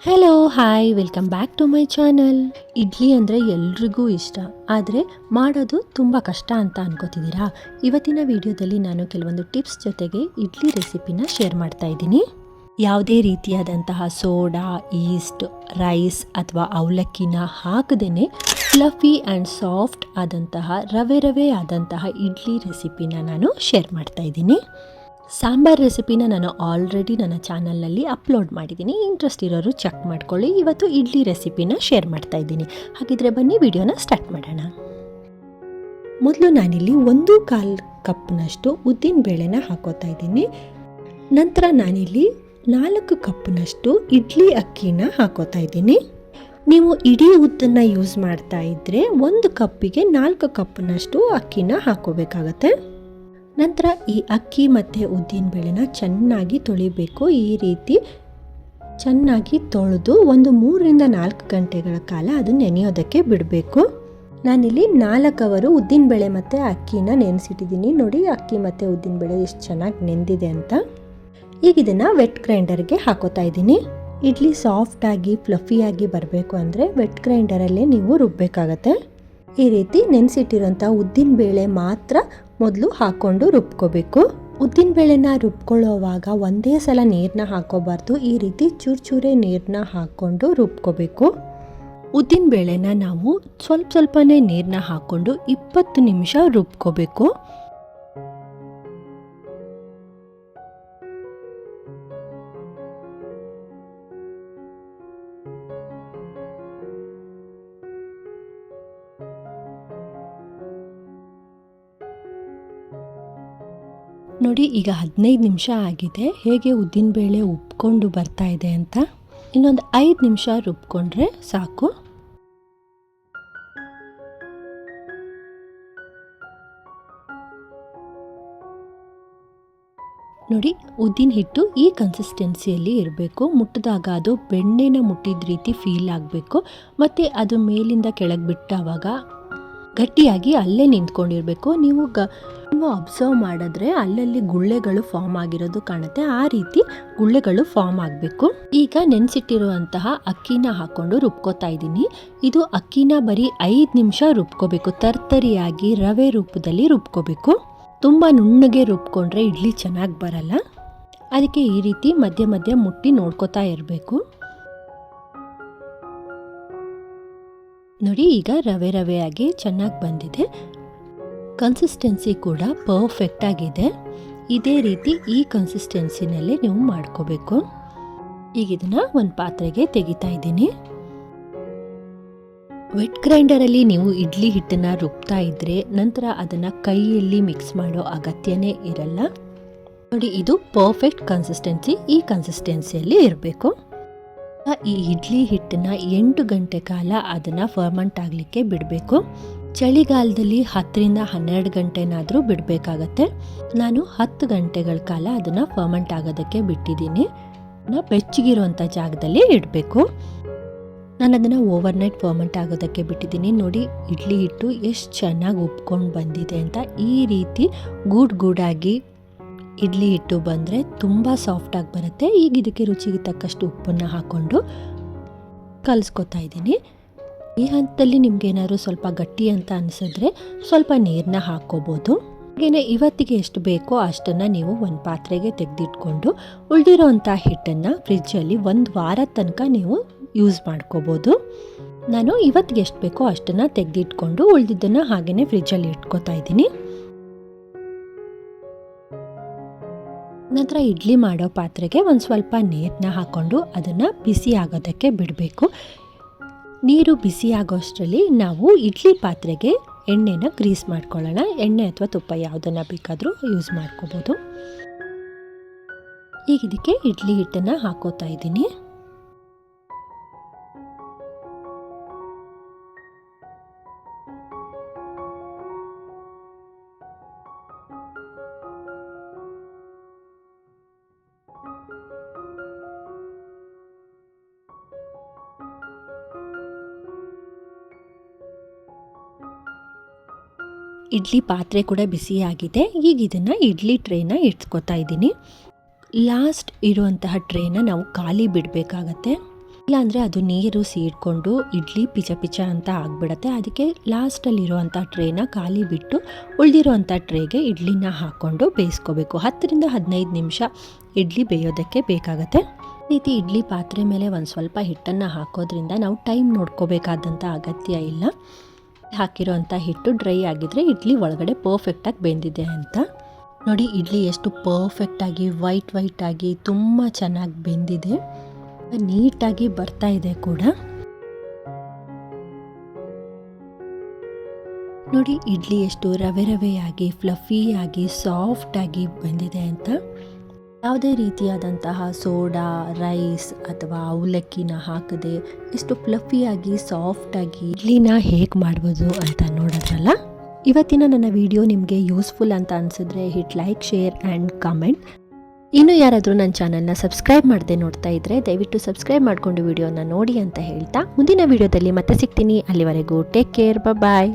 Hello hi welcome back to my channel. Idli ಅಂದರೆ ಎಲ್ರಿಗೂ ಇಷ್ಟ, ಆದರೆ ಮಾಡೋದು ತುಂಬ ಕಷ್ಟ ಅಂತ ಅನ್ಕೋತಿದ್ದೀರಾ? ಇವತ್ತಿನ ವಿಡಿಯೋದಲ್ಲಿ ನಾನು ಕೆಲವೊಂದು ಟಿಪ್ಸ್ ಜೊತೆಗೆ ಇಡ್ಲಿ ರೆಸಿಪಿನ ಶೇರ್ ಮಾಡ್ತಾ ಇದ್ದೀನಿ. ಯಾವುದೇ ರೀತಿಯಾದಂತಹ ಸೋಡಾ, ಈಸ್ಟ್, ರೈಸ್ ಅಥವಾ ಅವಲಕ್ಕಿನ ಹಾಕದೇ ಫ್ಲಫಿ ಆ್ಯಂಡ್ ಸಾಫ್ಟ್ ಆದಂತಹ ರವೆ ಆದಂತಹ ಇಡ್ಲಿ ರೆಸಿಪಿನ ನಾನು ಶೇರ್ ಮಾಡ್ತಾ ಇದ್ದೀನಿ. ಸಾಂಬಾರ್ ರೆಸಿಪಿನ ನಾನು ಆಲ್ರೆಡಿ ನನ್ನ ಚಾನಲ್ನಲ್ಲಿ ಅಪ್ಲೋಡ್ ಮಾಡಿದ್ದೀನಿ, ಇಂಟ್ರೆಸ್ಟ್ ಇರೋರು ಚೆಕ್ ಮಾಡ್ಕೊಳ್ಳಿ. ಇವತ್ತು ಇಡ್ಲಿ ರೆಸಿಪಿನ ಶೇರ್ ಮಾಡ್ತಾ ಇದ್ದೀನಿ. ಹಾಗಿದ್ರೆ ಬನ್ನಿ ವಿಡಿಯೋನ ಸ್ಟಾರ್ಟ್ ಮಾಡೋಣ. ಮೊದಲು ನಾನಿಲ್ಲಿ 1/4 ಕಪ್ನಷ್ಟು ಉದ್ದಿನ ಬೇಳೆನ ಹಾಕೋತಾ ಇದ್ದೀನಿ. ನಂತರ ನಾನಿಲ್ಲಿ 4 ಕಪ್ನಷ್ಟು ಇಡ್ಲಿ ಅಕ್ಕಿನ ಹಾಕೋತಾ ಇದ್ದೀನಿ. ನೀವು ಇಡೀ ಉದ್ದನ್ನು ಯೂಸ್ ಮಾಡ್ತಾ ಇದ್ದರೆ 1 ಕಪ್ಪಿಗೆ 4 ಕಪ್ನಷ್ಟು ಅಕ್ಕಿನ ಹಾಕೋಬೇಕಾಗತ್ತೆ. ನಂತರ ಈ ಅಕ್ಕಿ ಮತ್ತು ಉದ್ದಿನ ಬೇಳೆನ ಚೆನ್ನಾಗಿ ತೊಳಿಬೇಕು. ಈ ರೀತಿ ಚೆನ್ನಾಗಿ ತೊಳೆದು ಒಂದು 3-4 ಗಂಟೆಗಳ ಕಾಲ ಅದನ್ನು ನೆನೆಯೋದಕ್ಕೆ ಬಿಡಬೇಕು. ನಾನಿಲ್ಲಿ 4 ಅವರು ಉದ್ದಿನ ಬೇಳೆ ಮತ್ತು ಅಕ್ಕಿನ ನೆನೆಸಿಟ್ಟಿದ್ದೀನಿ. ನೋಡಿ ಅಕ್ಕಿ ಮತ್ತು ಉದ್ದಿನ ಬೇಳೆ ಎಷ್ಟು ಚೆನ್ನಾಗಿ ನೆಂದಿದೆ ಅಂತ. ಈಗ ಇದನ್ನು ವೆಟ್ ಗ್ರೈಂಡರ್ಗೆ ಹಾಕೋತಾ ಇದ್ದೀನಿ. ಇಡ್ಲಿ ಸಾಫ್ಟಾಗಿ ಫ್ಲಫಿಯಾಗಿ ಬರಬೇಕು ಅಂದರೆ ವೆಟ್ ಗ್ರೈಂಡರಲ್ಲೇ ನೀವು ರುಬ್ಬಬೇಕಾಗತ್ತೆ. ಈ ರೀತಿ ನೆನೆಸಿಟ್ಟಿರೋಂಥ ಉದ್ದಿನ ಬೇಳೆ ಮಾತ್ರ ಮೊದಲು ಹಾಕ್ಕೊಂಡು ರುಬ್ಕೋಬೇಕು. ಉದ್ದಿನ ಬೇಳೆನ ರುಬ್ಕೊಳ್ಳೋವಾಗ ಒಂದೇ ಸಲ ನೀರನ್ನ ಹಾಕೋಬಾರ್ದು. ಈ ರೀತಿ ಚೂರೇ ನೀರನ್ನ ಹಾಕ್ಕೊಂಡು ರುಬ್ಕೋಬೇಕು. ಉದ್ದಿನ ಬೇಳೆನ ನಾವು ಸ್ವಲ್ಪನೇ ನೀರನ್ನ ಹಾಕ್ಕೊಂಡು 20 ನಿಮಿಷ ರುಬ್ಕೋಬೇಕು. ನೋಡಿ ಈಗ 15 ನಿಮಿಷ ಆಗಿದೆ. ಹೇಗೆ ಉದ್ದಿನಬೇಳೆ ಉಬ್ಕೊಂಡು ಬರ್ತಾ ಇದೆ ಅಂತ. ಇನ್ನೊಂದು 5 ನಿಮಿಷ ರುಬ್ಕೊಂಡ್ರೆ ಸಾಕು. ನೋಡಿ ಉದ್ದಿನ ಹಿಟ್ಟು ಈ ಕನ್ಸಿಸ್ಟೆನ್ಸಿಯಲ್ಲಿ ಇರಬೇಕು. ಮುಟ್ಟಿದಾಗ ಅದು ಬೆಣ್ಣೆನ ಮುಟ್ಟಿದ ರೀತಿ ಫೀಲ್ ಆಗಬೇಕು. ಮತ್ತು ಅದು ಮೇಲಿಂದ ಕೆಳಗೆ ಬಿಟ್ಟಾವಾಗ ಗಟ್ಟಿಯಾಗಿ ಅಲ್ಲೇ ನಿಂತ್ಕೊಂಡಿರಬೇಕು. ನೀವು ಅಬ್ಸರ್ವ್ ಮಾಡಿದ್ರೆ ಅಲ್ಲಲ್ಲಿ ಗುಳ್ಳೆಗಳು ಫಾರ್ಮ್ ಆಗಿರೋದು ಕಾಣುತ್ತೆ. ಆ ರೀತಿ ಗುಳ್ಳೆಗಳು ಫಾರ್ಮ್ ಆಗಬೇಕು. ಈಗ ನೆನೆಸಿಟ್ಟಿರುವಂತಹ ಅಕ್ಕಿನ ಹಾಕ್ಕೊಂಡು ರುಬ್ಕೋತಾ ಇದ್ದೀನಿ. ಇದು ಅಕ್ಕಿನ ಬರೀ 5 ನಿಮಿಷ ರುಬ್ಕೋಬೇಕು. ತರ್ತರಿಯಾಗಿ ರವೆ ರೂಪದಲ್ಲಿ ರುಬ್ಕೋಬೇಕು. ತುಂಬ ನುಣ್ಣಗೆ ರುಬ್ಕೊಂಡ್ರೆ ಇಡ್ಲಿ ಚೆನ್ನಾಗಿ ಬರಲ್ಲ. ಅದಕ್ಕೆ ಈ ರೀತಿ ಮಧ್ಯ ಮುಟ್ಟಿ ನೋಡ್ಕೋತಾ ಇರಬೇಕು. ನೋಡಿ ಈಗ ರವೆಯಾಗಿ ಚೆನ್ನಾಗಿ ಬಂದಿದೆ. ಕನ್ಸಿಸ್ಟೆನ್ಸಿ ಕೂಡ ಪರ್ಫೆಕ್ಟ್ ಆಗಿದೆ. ಇದೇ ರೀತಿ ಈ ಕನ್ಸಿಸ್ಟೆನ್ಸಿನಲ್ಲಿ ನೀವು ಮಾಡ್ಕೋಬೇಕು. ಈಗ ಇದನ್ನು ಒಂದು ಪಾತ್ರೆಗೆ ತೆಗಿತಾ ಇದ್ದೀನಿ. ವೆಟ್ ಗ್ರೈಂಡರಲ್ಲಿ ನೀವು ಇಡ್ಲಿ ಹಿಟ್ಟನ್ನು ರುಬ್ತಾ ಇದ್ದರೆ ನಂತರ ಅದನ್ನು ಕೈಯಲ್ಲಿ ಮಿಕ್ಸ್ ಮಾಡೋ ಅಗತ್ಯನೇ ಇರಲ್ಲ. ನೋಡಿ ಇದು ಪರ್ಫೆಕ್ಟ್ ಕನ್ಸಿಸ್ಟೆನ್ಸಿ. ಈ ಕನ್ಸಿಸ್ಟೆನ್ಸಿಯಲ್ಲಿ ಇರಬೇಕು. ಈ ಇಡ್ಲಿ ಹಿಟ್ಟನ್ನು 8 ಗಂಟೆ ಕಾಲ ಅದನ್ನು ಫರ್ಮೆಂಟ್ ಆಗಲಿಕ್ಕೆ ಬಿಡಬೇಕು. ಚಳಿಗಾಲದಲ್ಲಿ 10-12 ಗಂಟೆನಾದರೂ ಬಿಡಬೇಕಾಗತ್ತೆ. ನಾನು 10 ಗಂಟೆಗಳ ಕಾಲ ಅದನ್ನು ಫರ್ಮೆಂಟ್ ಆಗೋದಕ್ಕೆ ಬಿಟ್ಟಿದ್ದೀನಿ. ಬೆಚ್ಚಗಿರುವಂಥ ಜಾಗದಲ್ಲಿ ಇಡಬೇಕು. ನಾನು ಅದನ್ನು ಓವರ್ನೈಟ್ ಫರ್ಮೆಂಟ್ ಆಗೋದಕ್ಕೆ ಬಿಟ್ಟಿದ್ದೀನಿ. ನೋಡಿ ಇಡ್ಲಿ ಹಿಟ್ಟು ಎಷ್ಟು ಚೆನ್ನಾಗಿ ಉಬ್ಕೊಂಡು ಬಂದಿದೆ ಅಂತ. ಈ ರೀತಿ ಗೂಡಾಗಿ ಇಡ್ಲಿ ಹಿಟ್ಟು ಬಂದರೆ ತುಂಬ ಸಾಫ್ಟಾಗಿ ಬರುತ್ತೆ. ಈಗ ಇದಕ್ಕೆ ರುಚಿಗೆ ತಕ್ಕಷ್ಟು ಉಪ್ಪನ್ನು ಹಾಕ್ಕೊಂಡು ಕಲಿಸ್ಕೊತಾ ಇದ್ದೀನಿ. ಈ ಹಂತದಲ್ಲಿ ನಿಮ್ಗೇನಾದ್ರು ಸ್ವಲ್ಪ ಗಟ್ಟಿ ಅಂತ ಅನಿಸಿದ್ರೆ ಸ್ವಲ್ಪ ನೀರನ್ನ ಹಾಕ್ಕೋಬೋದು. ಹಾಗೆಯೇ ಇವತ್ತಿಗೆ ಎಷ್ಟು ಬೇಕೋ ಅಷ್ಟನ್ನು ನೀವು ಒಂದು ಪಾತ್ರೆಗೆ ತೆಗೆದಿಟ್ಕೊಂಡು ಉಳಿದಿರೋವಂಥ ಹಿಟ್ಟನ್ನು ಫ್ರಿಜ್ಜಲ್ಲಿ 1 ವಾರದ ತನಕ ನೀವು ಯೂಸ್ ಮಾಡ್ಕೋಬೋದು. ನಾನು ಇವತ್ತಿಗೆ ಎಷ್ಟು ಬೇಕೋ ಅಷ್ಟನ್ನು ತೆಗೆದಿಟ್ಕೊಂಡು ಉಳಿದಿದ್ದನ್ನು ಹಾಗೆಯೇ ಫ್ರಿಜ್ಜಲ್ಲಿ ಇಟ್ಕೋತಾ ಇದ್ದೀನಿ. ನಂತರ ಇಡ್ಲಿ ಮಾಡೋ ಪಾತ್ರೆಗೆ ಒಂದು ಸ್ವಲ್ಪ ನೀರನ್ನ ಹಾಕ್ಕೊಂಡು ಅದನ್ನು ಬಿಸಿ ಆಗೋದಕ್ಕೆ ಬಿಡಬೇಕು. ನೀರು ಬಿಸಿ ಆಗೋಷ್ಟರಲ್ಲಿ ನಾವು ಇಡ್ಲಿ ಪಾತ್ರೆಗೆ ಎಣ್ಣೆನ ಗ್ರೀಸ್ ಮಾಡ್ಕೊಳ್ಳೋಣ. ಎಣ್ಣೆ ಅಥವಾ ತುಪ್ಪ ಯಾವುದನ್ನು ಬೇಕಾದರೂ ಯೂಸ್ ಮಾಡ್ಕೋಬೋದು. ಈಗ ಇದಕ್ಕೆ ಇಡ್ಲಿ ಹಿಟ್ಟನ್ನು ಹಾಕೋತಾ ಇದ್ದೀನಿ. ಇಡ್ಲಿ ಪಾತ್ರೆ ಕೂಡ ಬಿಸಿಯಾಗಿದೆ. ಈಗ ಇದನ್ನು ಇಡ್ಲಿ ಟ್ರೇನ ಇಟ್ಕೋತಾ ಇದ್ದೀನಿ. ಲಾಸ್ಟ್ ಇರುವಂತಹ ಟ್ರೇನ ನಾವು ಖಾಲಿ ಬಿಡಬೇಕಾಗತ್ತೆ. ಇಲ್ಲಾಂದರೆ ಅದು ನೀರು ಸೀಡ್ಕೊಂಡು ಇಡ್ಲಿ ಪಿಚ ಪಿಚ ಅಂತ ಆಗಿಬಿಡತ್ತೆ. ಅದಕ್ಕೆ ಲಾಸ್ಟಲ್ಲಿರುವಂಥ ಟ್ರೇನ ಖಾಲಿ ಬಿಟ್ಟು ಉಳಿದಿರೋವಂಥ ಟ್ರೇಗೆ ಇಡ್ಲಿನ ಹಾಕ್ಕೊಂಡು ಬೇಯಿಸ್ಕೋಬೇಕು. 10ರಿಂದ 15 ನಿಮಿಷ ಇಡ್ಲಿ ಬೇಯೋದಕ್ಕೆ ಬೇಕಾಗತ್ತೆ. ಈ ರೀತಿ ಇಡ್ಲಿ ಪಾತ್ರೆ ಮೇಲೆ ಒಂದು ಸ್ವಲ್ಪ ಹಿಟ್ಟನ್ನು ಹಾಕೋದ್ರಿಂದ ನಾವು ಟೈಮ್ ನೋಡ್ಕೋಬೇಕಾದಂಥ ಅಗತ್ಯ ಇಲ್ಲ. ಹಾಕಿರೋವಂಥ ಹಿಟ್ಟು ಡ್ರೈ ಆಗಿದ್ರೆ ಇಡ್ಲಿ ಒಳಗಡೆ ಪರ್ಫೆಕ್ಟಾಗಿ ಬೆಂದಿದೆ ಅಂತ. ನೋಡಿ ಇಡ್ಲಿ ಎಷ್ಟು ಪರ್ಫೆಕ್ಟಾಗಿ ವೈಟ್ ಆಗಿ ತುಂಬ ಚೆನ್ನಾಗಿ ಬೆಂದಿದೆ, ನೀಟಾಗಿ ಬರ್ತಾ ಇದೆ ಕೂಡ. ನೋಡಿ ಇಡ್ಲಿ ಎಷ್ಟು ರವೆಯಾಗಿ ಫ್ಲಫಿಯಾಗಿ ಸಾಫ್ಟಾಗಿ ಬಂದಿದೆ ಅಂತ. ಯಾವುದೇ ರೀತಿಯಾದಂತಹ ಸೋಡಾ, ರೈಸ್ ಅಥವಾ ಅವಲಕ್ಕಿನ ಹಾಕದೆ ಎಷ್ಟು ಫ್ಲಫಿಯಾಗಿ ಸಾಫ್ಟಾಗಿ ಇಡ್ಲಿನ ಹೇಗೆ ಮಾಡ್ಬೋದು ಅಂತ ನೋಡೋದ್ರಲ್ಲ. ಇವತ್ತಿನ ನನ್ನ ವಿಡಿಯೋ ನಿಮಗೆ ಯೂಸ್ಫುಲ್ ಅಂತ ಅನಿಸಿದ್ರೆ hit like, share and comment. ಇನ್ನೂ ಯಾರಾದರೂ ನನ್ನ ಚಾನಲ್ನ ಸಬ್ಸ್ಕ್ರೈಬ್ ಮಾಡದೆ ನೋಡ್ತಾ ಇದ್ದರೆ ದಯವಿಟ್ಟು ಸಬ್ಸ್ಕ್ರೈಬ್ ಮಾಡಿಕೊಂಡು ವಿಡಿಯೋನ ನೋಡಿ ಅಂತ ಹೇಳ್ತಾ ಮುಂದಿನ ವಿಡಿಯೋದಲ್ಲಿ ಮತ್ತೆ ಸಿಗ್ತೀನಿ. ಅಲ್ಲಿವರೆಗೂ ಟೇಕ್ ಕೇರ್, ಬಾಯ್.